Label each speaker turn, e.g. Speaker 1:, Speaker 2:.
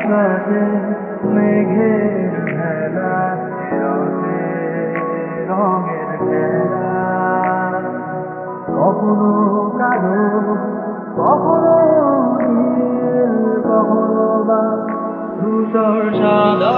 Speaker 1: আকাশে মেঘের ভেলা, রঙে রঙের খেলা। কখনো কালো, কখনো নীল, কখনো বা ধূসর সাদা।